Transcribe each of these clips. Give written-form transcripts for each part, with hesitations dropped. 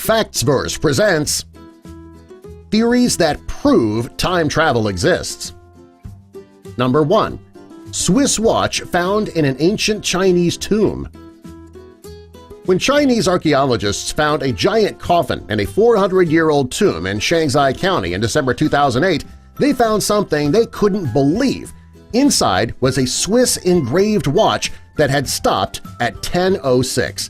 Factsverse presents Theories that prove time travel exists. Number 1. Swiss watch found in an ancient Chinese tomb. When Chinese archaeologists found a giant coffin in a 400-year-old tomb in Shanxi County in December 2008, they found something they couldn't believe. Inside was a Swiss engraved watch that had stopped at 10:06.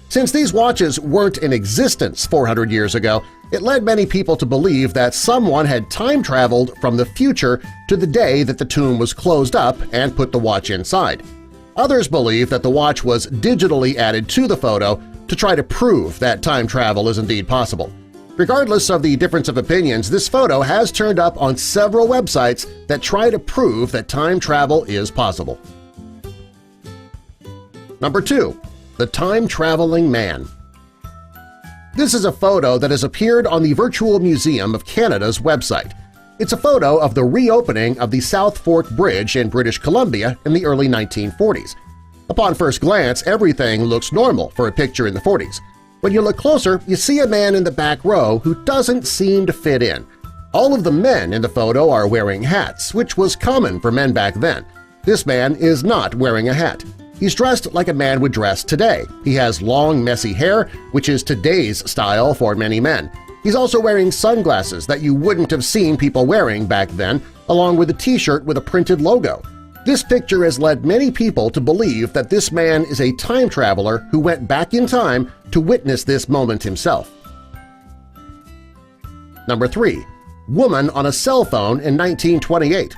Since these watches weren't in existence 400 years ago, it led many people to believe that someone had time-traveled from the future to the day that the tomb was closed up and put the watch inside. Others believe that the watch was digitally added to the photo to try to prove that time travel is indeed possible. Regardless of the difference of opinions, this photo has turned up on several websites that try to prove that time travel is possible. Number 2. The Time-Traveling Man. This is a photo that has appeared on the Virtual Museum of Canada's website. It's a photo of the reopening of the South Fork Bridge in British Columbia in the early 1940s. Upon first glance, everything looks normal for a picture in the 40s. When you look closer, you see a man in the back row who doesn't seem to fit in. All of the men in the photo are wearing hats, which was common for men back then. This man is not wearing a hat. He's dressed like a man would dress today. He has long, messy hair, which is today's style for many men. He's also wearing sunglasses that you wouldn't have seen people wearing back then, along with a t-shirt with a printed logo. This picture has led many people to believe that this man is a time traveler who went back in time to witness this moment himself. Number 3. Woman on a cell phone in 1928.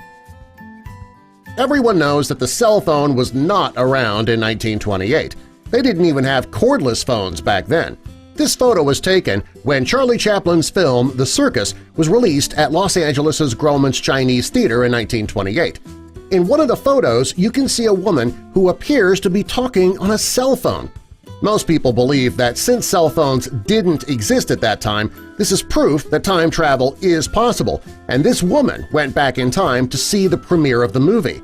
Everyone knows that the cell phone was not around in 1928. They didn't even have cordless phones back then. This photo was taken when Charlie Chaplin's film The Circus was released at Los Angeles' Grauman's Chinese Theater in 1928. In one of the photos, you can see a woman who appears to be talking on a cell phone. Most people believe that since cell phones didn't exist at that time, this is proof that time travel is possible, and this woman went back in time to see the premiere of the movie.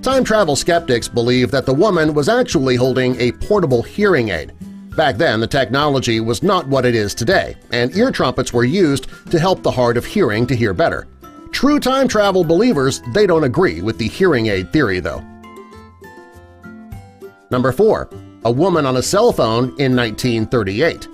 Time travel skeptics believe that the woman was actually holding a portable hearing aid. Back then, the technology was not what it is today, and ear trumpets were used to help the hard of hearing to hear better. True time travel believers, they don't agree with the hearing aid theory, though. Number 4. A woman on a cell phone in 1938.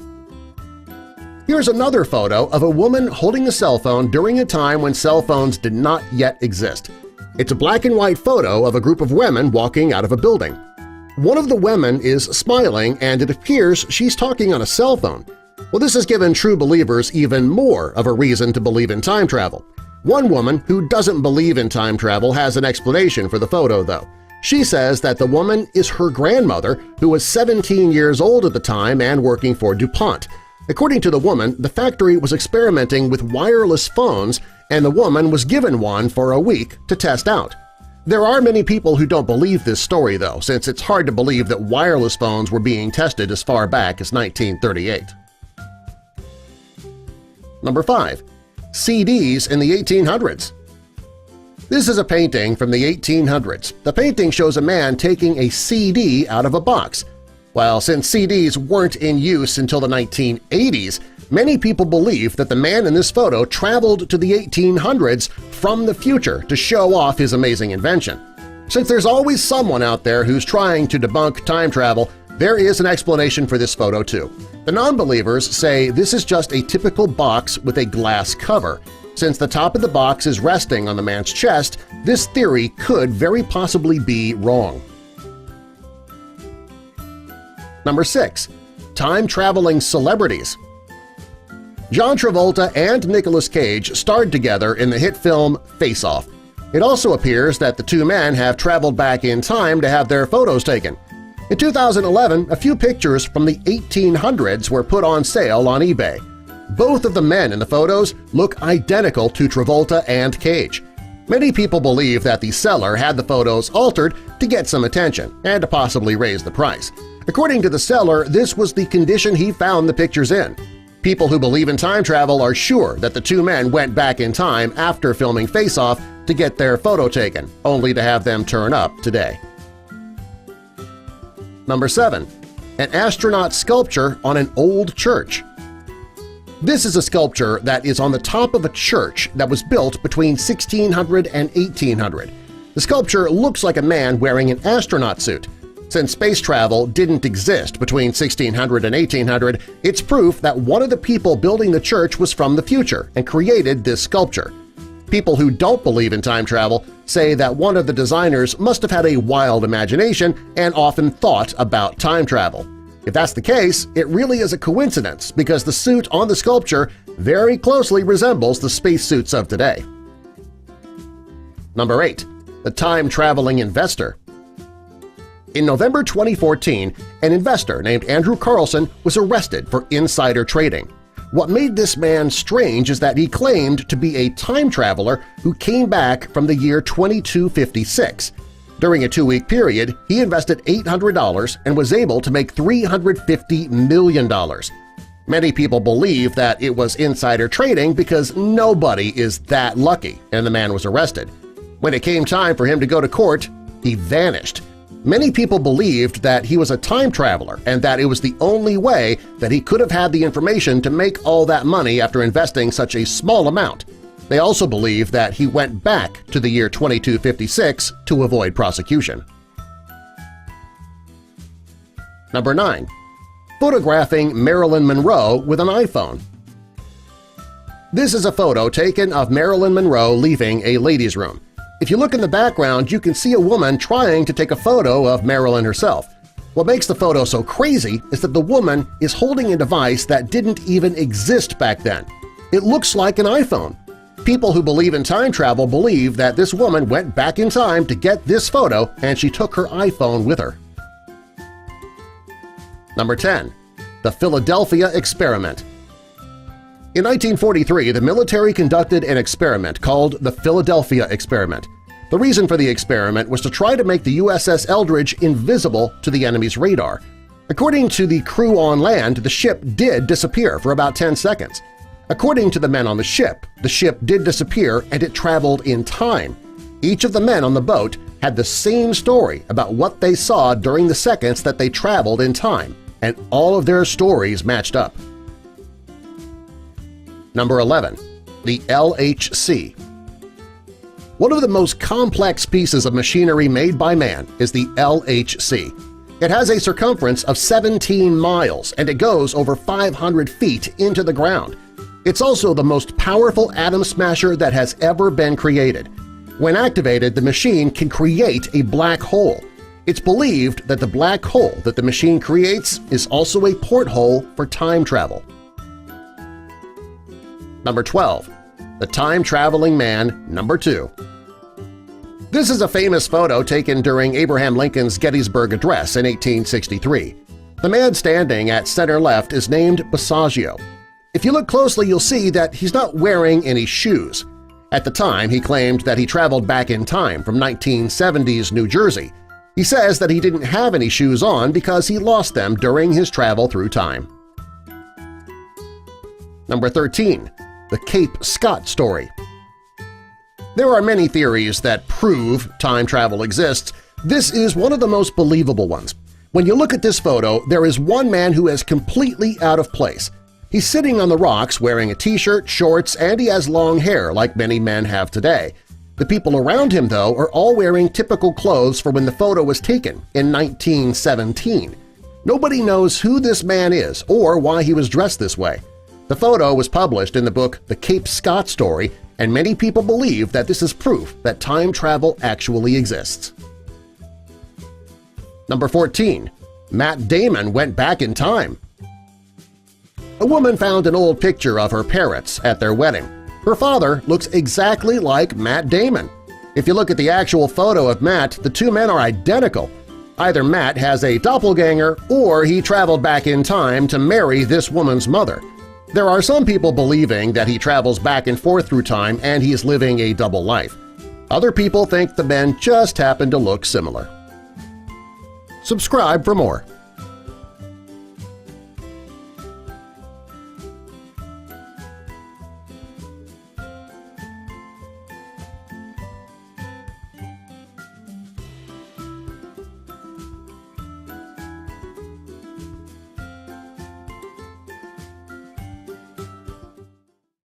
Here's another photo of a woman holding a cell phone during a time when cell phones did not yet exist. It's a black and white photo of a group of women walking out of a building. One of the women is smiling, and it appears she's talking on a cell phone. Well, this has given true believers even more of a reason to believe in time travel. One woman who doesn't believe in time travel has an explanation for the photo, though. She says that the woman is her grandmother, who was 17 years old at the time and working for DuPont. According to the woman, the factory was experimenting with wireless phones, and the woman was given one for a week to test out. There are many people who don't believe this story, though, since it's hard to believe that wireless phones were being tested as far back as 1938. Number 5. CDs in the 1800s. This is a painting from the 1800s. The painting shows a man taking a CD out of a box. While since CDs weren't in use until the 1980s, many people believe that the man in this photo traveled to the 1800s from the future to show off his amazing invention. Since there's always someone out there who's trying to debunk time travel, there is an explanation for this photo too. The non-believers say this is just a typical box with a glass cover. Since the top of the box is resting on the man's chest, this theory could very possibly be wrong. Number 6. Time-traveling celebrities. John Travolta and Nicolas Cage starred together in the hit film Face Off. It also appears that the two men have traveled back in time to have their photos taken. In 2011, a few pictures from the 1800s were put on sale on eBay. Both of the men in the photos look identical to Travolta and Cage. Many people believe that the seller had the photos altered to get some attention and to possibly raise the price. According to the seller, this was the condition he found the pictures in. People who believe in time travel are sure that the two men went back in time after filming Face Off to get their photo taken, only to have them turn up today. Number 7. An astronaut sculpture on an old church. This is a sculpture that is on the top of a church that was built between 1600 and 1800. The sculpture looks like a man wearing an astronaut suit. Since space travel didn't exist between 1600 and 1800, it's proof that one of the people building the church was from the future and created this sculpture. People who don't believe in time travel say that one of the designers must have had a wild imagination and often thought about time travel. If that's the case, it really is a coincidence because the suit on the sculpture very closely resembles the spacesuits of today. Number 8. The Time-Traveling Investor. In November 2014, an investor named Andrew Carlson was arrested for insider trading. What made this man strange is that he claimed to be a time traveler who came back from the year 2256. During a 2-week period, he invested $800 and was able to make $350 million. Many people believe that it was insider trading because nobody is that lucky, and the man was arrested. When it came time for him to go to court, he vanished. Many people believed that he was a time traveler and that it was the only way that he could have had the information to make all that money after investing such a small amount. They also believe that he went back to the year 2256 to avoid prosecution. Number 9. Photographing Marilyn Monroe with an iPhone. This is a photo taken of Marilyn Monroe leaving a ladies' room. If you look in the background, you can see a woman trying to take a photo of Marilyn herself. What makes the photo so crazy is that the woman is holding a device that didn't even exist back then. It looks like an iPhone. People who believe in time travel believe that this woman went back in time to get this photo and she took her iPhone with her. Number 10. The Philadelphia Experiment. In 1943, the military conducted an experiment called the Philadelphia Experiment. The reason for the experiment was to try to make the USS Eldridge invisible to the enemy's radar. According to the crew on land, the ship did disappear for about 10 seconds. According to the men on the ship did disappear and it traveled in time. Each of the men on the boat had the same story about what they saw during the seconds that they traveled in time, and all of their stories matched up. Number 11. The LHC. One of the most complex pieces of machinery made by man is the LHC. It has a circumference of 17 miles and it goes over 500 feet into the ground. It's also the most powerful atom smasher that has ever been created. When activated, the machine can create a black hole. It's believed that the black hole that the machine creates is also a porthole for time travel. Number 12. The Time-Traveling Man Number 2. This is a famous photo taken during Abraham Lincoln's Gettysburg Address in 1863. The man standing at center left is named Bossaggio. If you look closely, you'll see that he's not wearing any shoes. At the time, he claimed that he traveled back in time from 1970s New Jersey. He says that he didn't have any shoes on because he lost them during his travel through time. Number 13. The Cape Scott Story. There are many theories that prove time travel exists. This is one of the most believable ones. When you look at this photo, there is one man who is completely out of place. He's sitting on the rocks wearing a t-shirt, shorts, and he has long hair like many men have today. The people around him, though, are all wearing typical clothes for when the photo was taken in 1917. Nobody knows who this man is or why he was dressed this way. The photo was published in the book The Cape Scott Story, and many people believe that this is proof that time travel actually exists. Number 14. Matt Damon went back in time. A woman found an old picture of her parents at their wedding. Her father looks exactly like Matt Damon. If you look at the actual photo of Matt, the two men are identical. Either Matt has a doppelganger or he traveled back in time to marry this woman's mother. There are some people believing that he travels back and forth through time and he's living a double life. Other people think the men just happen to look similar. Subscribe for more.